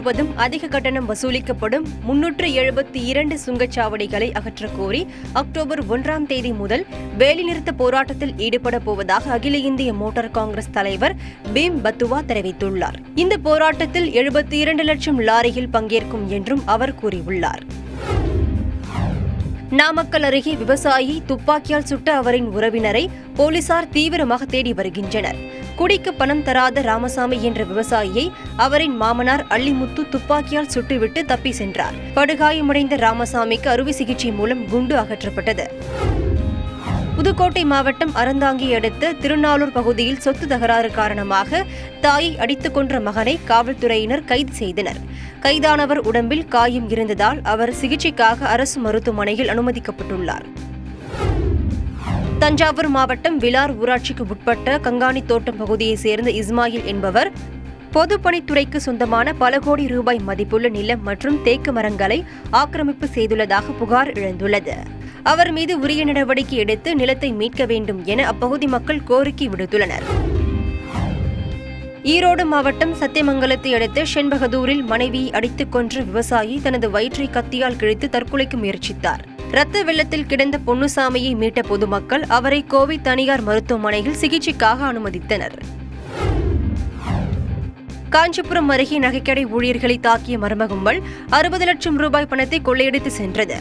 முழுவதும் அதிக கட்டணம் வசூலிக்கப்படும் 372 சுங்கச்சாவடிகளை அகற்றக் கோரி அக்டோபர் 1ஆம் தேதி முதல் வேலைநிறுத்த போராட்டத்தில் ஈடுபட போவதாக அகில இந்திய மோட்டார் காங்கிரஸ் தலைவர் பீம் பத்துவா தெரிவித்துள்ளார். இந்த போராட்டத்தில் 72 லட்சம் லாரிகள் பங்கேற்கும் என்றும் அவர் கூறியுள்ளார். நாமக்கல் அருகே விவசாயி துப்பாக்கியால் சுட்ட அவரின் உறவினரை போலீசார் தீவிரமாக தேடி வருகின்றனர். குடிக்கு பணம் தராத ராமசாமி என்ற விவசாயியை அவரின் மாமனார் அள்ளிமுத்து துப்பாக்கியால் சுட்டுவிட்டு தப்பி சென்றார். படுகாயமடைந்த ராமசாமிக்கு அறுவை சிகிச்சை மூலம் குண்டு அகற்றப்பட்டது. புதுக்கோட்டை மாவட்டம் அறந்தாங்கி அடுத்த திருநாளூர் பகுதியில் சொத்து தகராறு காரணமாக தாயை அடித்துக் கொன்ற மகனை காவல்துறையினர் கைது செய்தனர். கைதானவர் உடம்பில் காயம் இருந்ததால் அவர் சிகிச்சைக்காக அரசு மருத்துவமனையில் அனுமதிக்கப்பட்டுள்ளார். தஞ்சாவூர் மாவட்டம் விலார் ஊராட்சிக்கு உட்பட்ட கங்காணி தோட்டம் பகுதியைச் சேர்ந்த இஸ்மாயில் என்பவர் பொதுப்பணித்துறைக்கு சொந்தமான பல கோடி ரூபாய் மதிப்புள்ள நிலம் மற்றும் தேக்கு மரங்களை ஆக்கிரமிப்பு செய்துள்ளதாக புகார் எழுந்துள்ளது. அவர் மீது உரிய நடவடிக்கை எடுத்து நிலத்தை மீட்க வேண்டும் என அப்பகுதி மக்கள் கோரிக்கை விடுத்துள்ளனர். ஈரோடு மாவட்டம் சத்தியமங்கலத்தை அடுத்த ஷென்பகதூரில் மனைவியை அடித்துக் கொன்ற விவசாயி தனது வயிற்றை கத்தியால் கிழித்து தற்கொலைக்கு முயற்சித்தார். இரத்த வெள்ளத்தில் கிடந்த பொன்னுசாமியை மீட்ட பொதுமக்கள் அவரை கோவை தனியார் மருத்துவமனையில் சிகிச்சைக்காக அனுமதித்தனர். காஞ்சிபுரம் அருகே நகைக்கடை ஊழியர்களை தாக்கிய மர்ம கும்பல் 60 லட்சம் ரூபாய் பணத்தை கொள்ளையடித்து சென்றது.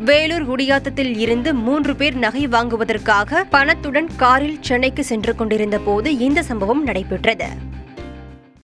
வேலூர் குடியாத்தத்தில் இருந்து 3 பேர் நகை வாங்குவதற்காக பணத்துடன் காரில் சென்னைக்கு சென்று கொண்டிருந்த போது இந்த சம்பவம் நடைபெற்றது.